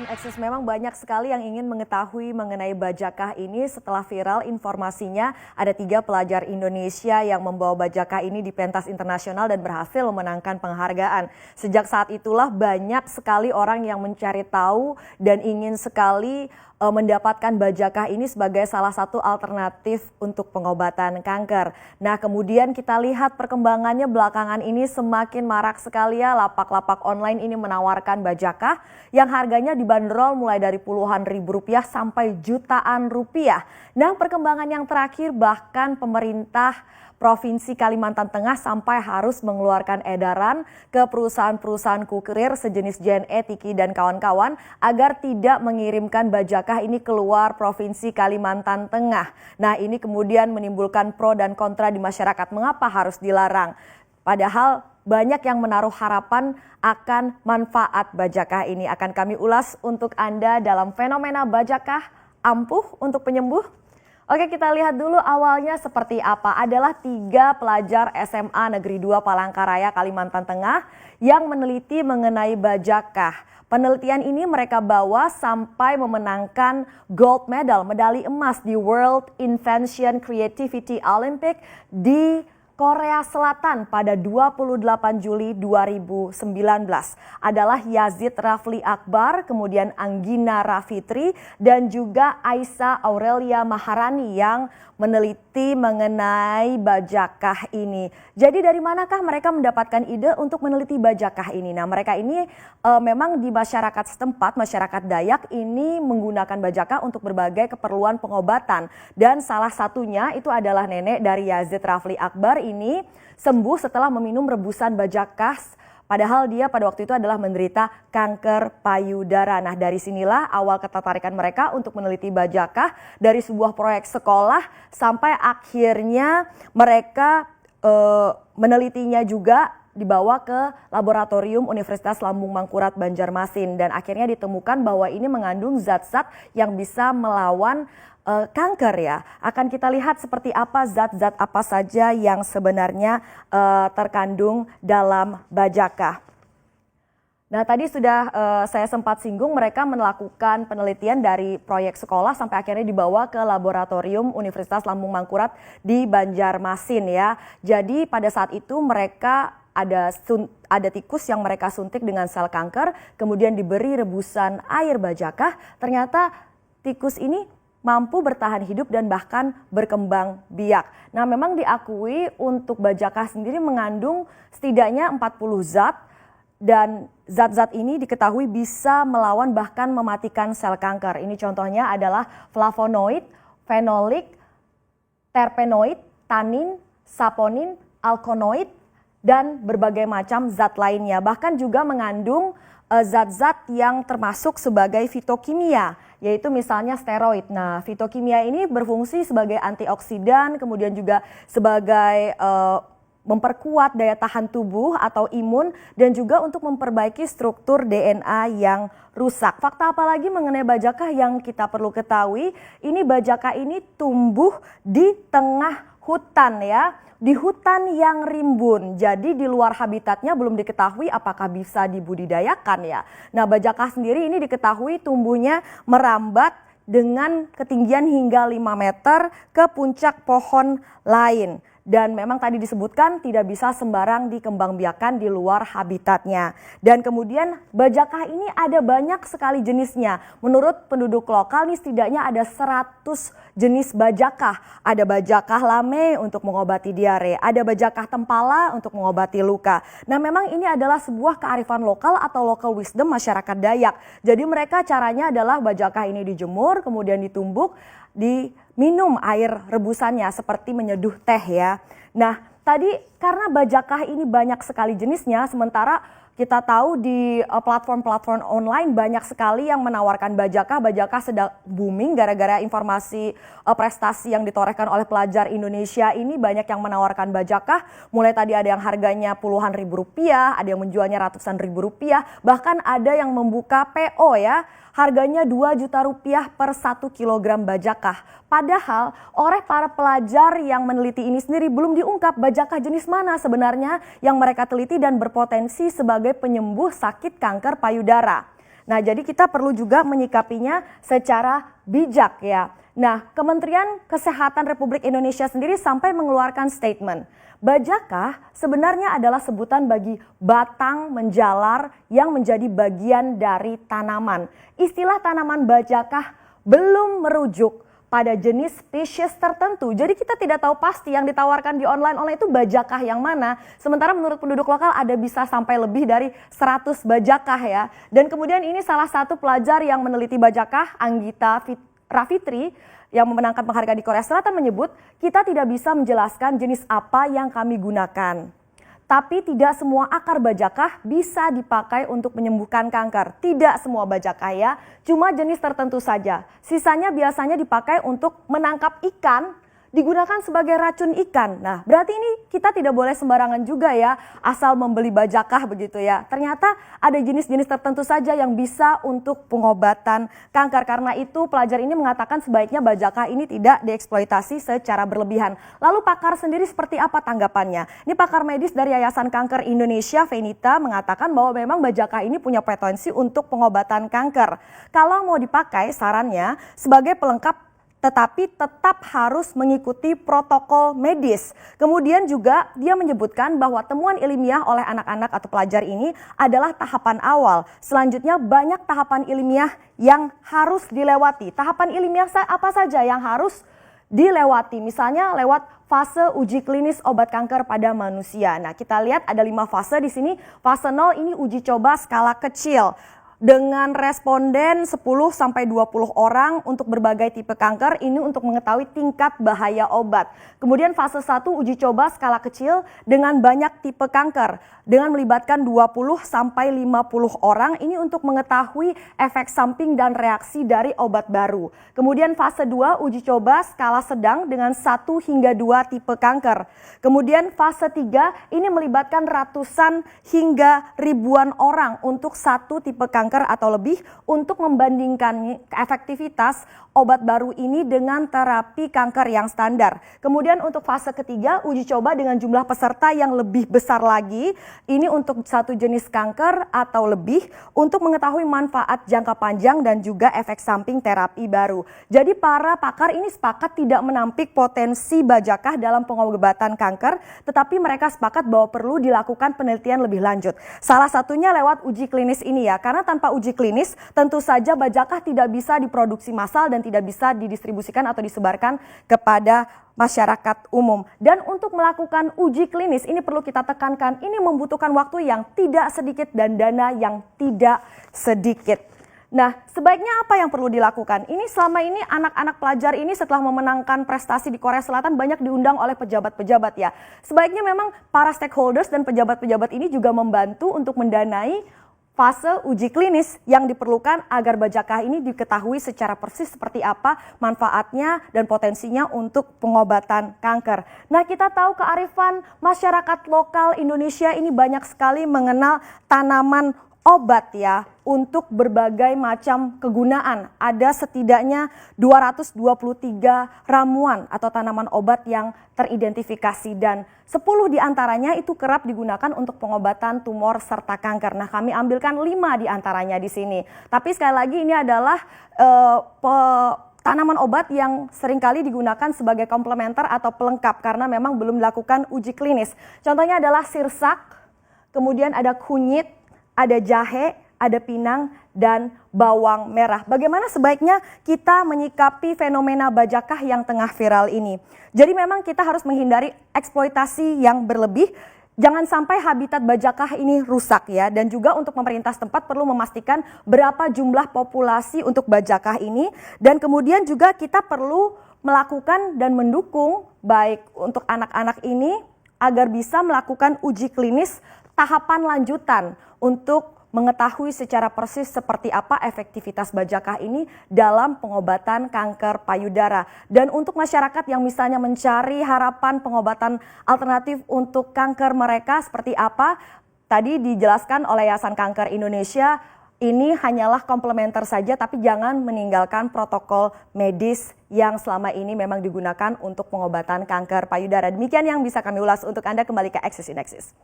Eksis memang banyak sekali yang ingin mengetahui mengenai bajakah ini setelah viral informasinya ada 3 pelajar Indonesia yang membawa bajakah ini di pentas internasional dan berhasil memenangkan penghargaan. Sejak saat itulah banyak sekali orang yang mencari tahu dan ingin sekali mendapatkan bajakah ini sebagai salah satu alternatif untuk pengobatan kanker. Nah, kemudian kita lihat perkembangannya belakangan ini semakin marak sekali ya, lapak-lapak online ini menawarkan bajakah yang harganya dibanderol mulai dari puluhan ribu rupiah sampai jutaan rupiah. Nah, perkembangan yang terakhir bahkan pemerintah Provinsi Kalimantan Tengah sampai harus mengeluarkan edaran ke perusahaan-perusahaan kurir sejenis JNE, Tiki dan kawan-kawan agar tidak mengirimkan bajakah ini keluar Provinsi Kalimantan Tengah. Nah, ini kemudian menimbulkan pro dan kontra di masyarakat. Mengapa harus dilarang? Padahal banyak yang menaruh harapan akan manfaat bajakah ini. Akan kami ulas untuk Anda dalam fenomena bajakah ampuh untuk penyembuh. Oke, kita lihat dulu awalnya seperti apa. Adalah 3 pelajar SMA Negeri 2 Palangkaraya, Kalimantan Tengah yang meneliti mengenai bajakah. Penelitian ini mereka bawa sampai memenangkan gold medal, medali emas di World Invention Creativity Olympic di Korea Selatan pada 28 Juli 2019 adalah Yazid Rafli Akbar, kemudian Anggina Rafitri dan juga Aisyah Aurelia Maharani yang meneliti mengenai bajakah ini. Jadi dari manakah mereka mendapatkan ide untuk meneliti bajakah ini? Nah, mereka ini memang di masyarakat setempat, masyarakat Dayak ini menggunakan bajakah untuk berbagai keperluan pengobatan. Dan salah satunya itu adalah nenek dari Yazid Rafli Akbar ini sembuh setelah meminum rebusan bajakah. Padahal dia pada waktu itu adalah menderita kanker payudara. Nah, dari sinilah awal ketertarikan mereka untuk meneliti bajakah dari sebuah proyek sekolah sampai akhirnya mereka menelitinya juga dibawa ke laboratorium Universitas Lambung Mangkurat Banjarmasin dan akhirnya ditemukan bahwa ini mengandung zat-zat yang bisa melawan kanker ya. Akan kita lihat seperti apa zat-zat apa saja yang sebenarnya terkandung dalam bajakah. Nah, tadi sudah saya sempat singgung mereka melakukan penelitian dari proyek sekolah sampai akhirnya dibawa ke laboratorium Universitas Lambung Mangkurat di Banjarmasin ya. Jadi pada saat itu mereka ada tikus yang mereka suntik dengan sel kanker, kemudian diberi rebusan air bajakah. Ternyata tikus ini mampu bertahan hidup dan bahkan berkembang biak. Nah, memang diakui untuk bajakah sendiri mengandung setidaknya 40 zat dan zat-zat ini diketahui bisa melawan bahkan mematikan sel kanker. Ini contohnya adalah flavonoid, fenolik, terpenoid, tanin, saponin, alkaloid, dan berbagai macam zat lainnya. Bahkan juga mengandung zat-zat yang termasuk sebagai fitokimia, yaitu misalnya steroid. Nah, fitokimia ini berfungsi sebagai antioksidan, kemudian juga sebagai memperkuat daya tahan tubuh atau imun, dan juga untuk memperbaiki struktur DNA yang rusak. Fakta apa lagi mengenai bajakah yang kita perlu ketahui? Ini bajakah ini tumbuh di tengah hutan ya. Di hutan yang rimbun, jadi di luar habitatnya belum diketahui apakah bisa dibudidayakan ya. Nah, bajakah sendiri ini diketahui tumbuhnya merambat dengan ketinggian hingga 5 meter ke puncak pohon lain. Dan memang tadi disebutkan tidak bisa sembarang dikembangbiakan di luar habitatnya. Dan kemudian bajakah ini ada banyak sekali jenisnya. Menurut penduduk lokal nih setidaknya ada 100 jenis bajakah. Ada bajakah lame untuk mengobati diare, ada bajakah tempala untuk mengobati luka. Nah, memang ini adalah sebuah kearifan lokal atau local wisdom masyarakat Dayak. Jadi mereka caranya adalah bajakah ini dijemur, kemudian ditumbuk, diminum air rebusannya seperti menyeduh teh ya. Nah, tadi karena bajakah ini banyak sekali jenisnya, sementara kita tahu di platform-platform online banyak sekali yang menawarkan bajakah. Bajakah sedang booming gara-gara informasi prestasi yang ditorehkan oleh pelajar Indonesia ini banyak yang menawarkan bajakah. Mulai tadi ada yang harganya puluhan ribu rupiah, ada yang menjualnya ratusan ribu rupiah, bahkan ada yang membuka PO ya. Harganya 2 juta rupiah per 1 kilogram bajakah. Padahal oleh para pelajar yang meneliti ini sendiri belum diungkap bajakah jenis mana sebenarnya yang mereka teliti dan berpotensi sebagai penyembuh sakit kanker payudara. Nah, jadi kita perlu juga menyikapinya secara bijak ya. Nah, Kementerian Kesehatan Republik Indonesia sendiri sampai mengeluarkan statement. Bajakah sebenarnya adalah sebutan bagi batang menjalar yang menjadi bagian dari tanaman. Istilah tanaman bajakah belum merujuk pada jenis spesies tertentu. Jadi kita tidak tahu pasti yang ditawarkan di online itu bajakah yang mana. Sementara menurut penduduk lokal ada bisa sampai lebih dari 100 bajakah ya. Dan kemudian ini salah satu pelajar yang meneliti bajakah, Anggita Rafitri, yang memenangkan penghargaan di Korea Selatan menyebut, kita tidak bisa menjelaskan jenis apa yang kami gunakan. Tapi tidak semua akar bajakah bisa dipakai untuk menyembuhkan kanker. Tidak semua bajakah ya, cuma jenis tertentu saja. Sisanya biasanya dipakai untuk menangkap ikan, digunakan sebagai racun ikan. Nah, berarti ini kita tidak boleh sembarangan juga ya, asal membeli bajakah begitu ya. Ternyata ada jenis-jenis tertentu saja yang bisa untuk pengobatan kanker. Karena itu pelajar ini mengatakan sebaiknya bajakah ini tidak dieksploitasi secara berlebihan. Lalu pakar sendiri seperti apa tanggapannya? Ini pakar medis dari Yayasan Kanker Indonesia, Venita, mengatakan bahwa memang bajakah ini punya potensi untuk pengobatan kanker. Kalau mau dipakai, sarannya sebagai pelengkap tetapi tetap harus mengikuti protokol medis. Kemudian juga dia menyebutkan bahwa temuan ilmiah oleh anak-anak atau pelajar ini adalah tahapan awal. Selanjutnya banyak tahapan ilmiah yang harus dilewati. Tahapan ilmiah apa saja yang harus dilewati? Misalnya lewat fase uji klinis obat kanker pada manusia. Nah, kita lihat ada 5 fase di sini. Fase 0 ini uji coba skala kecil dengan responden 10-20 orang untuk berbagai tipe kanker, ini untuk mengetahui tingkat bahaya obat. Kemudian fase 1 uji coba skala kecil dengan banyak tipe kanker dengan melibatkan 20-50 orang, ini untuk mengetahui efek samping dan reaksi dari obat baru. Kemudian fase 2 uji coba skala sedang dengan 1 hingga 2 tipe kanker. Kemudian fase 3 ini melibatkan ratusan hingga ribuan orang untuk 1 tipe kanker atau lebih untuk membandingkan efektivitas obat baru ini dengan terapi kanker yang standar. Kemudian untuk fase ketiga uji coba dengan jumlah peserta yang lebih besar lagi. Ini untuk 1 jenis kanker atau lebih untuk mengetahui manfaat jangka panjang dan juga efek samping terapi baru. Jadi para pakar ini sepakat tidak menampik potensi bajakah dalam pengobatan kanker, tetapi mereka sepakat bahwa perlu dilakukan penelitian lebih lanjut. Salah satunya lewat uji klinis ini ya, karena tanpa uji klinis tentu saja bajakah tidak bisa diproduksi massal dan tidak bisa didistribusikan atau disebarkan kepada masyarakat umum. Dan untuk melakukan uji klinis ini perlu kita tekankan, ini membutuhkan waktu yang tidak sedikit dan dana yang tidak sedikit. Nah, sebaiknya apa yang perlu dilakukan? Ini selama ini anak-anak pelajar ini setelah memenangkan prestasi di Korea Selatan banyak diundang oleh pejabat-pejabat ya. Sebaiknya memang para stakeholders dan pejabat-pejabat ini juga membantu untuk mendanai fase uji klinis yang diperlukan agar bajakah ini diketahui secara persis seperti apa manfaatnya dan potensinya untuk pengobatan kanker. Nah, kita tahu kearifan masyarakat lokal Indonesia ini banyak sekali mengenal tanaman obat ya untuk berbagai macam kegunaan. Ada setidaknya 223 ramuan atau tanaman obat yang teridentifikasi dan 10 diantaranya itu kerap digunakan untuk pengobatan tumor serta kanker. Nah, kami ambilkan 5 diantaranya di sini. Tapi sekali lagi ini adalah tanaman obat yang seringkali digunakan sebagai komplementer atau pelengkap karena memang belum dilakukan uji klinis. Contohnya adalah sirsak, kemudian ada kunyit, ada jahe, ada pinang, dan bawang merah. Bagaimana sebaiknya kita menyikapi fenomena bajakah yang tengah viral ini? Jadi memang kita harus menghindari eksploitasi yang berlebih. Jangan sampai habitat bajakah ini rusak ya. Dan juga untuk pemerintah setempat perlu memastikan berapa jumlah populasi untuk bajakah ini. Dan kemudian juga kita perlu melakukan dan mendukung baik untuk anak-anak ini agar bisa melakukan uji klinis tahapan lanjutan untuk mengetahui secara persis seperti apa efektivitas bajakah ini dalam pengobatan kanker payudara. Dan untuk masyarakat yang misalnya mencari harapan pengobatan alternatif untuk kanker mereka seperti apa, tadi dijelaskan oleh Yayasan Kanker Indonesia, ini hanyalah komplementer saja tapi jangan meninggalkan protokol medis yang selama ini memang digunakan untuk pengobatan kanker payudara. Demikian yang bisa kami ulas untuk Anda, kembali ke Axis in Axis.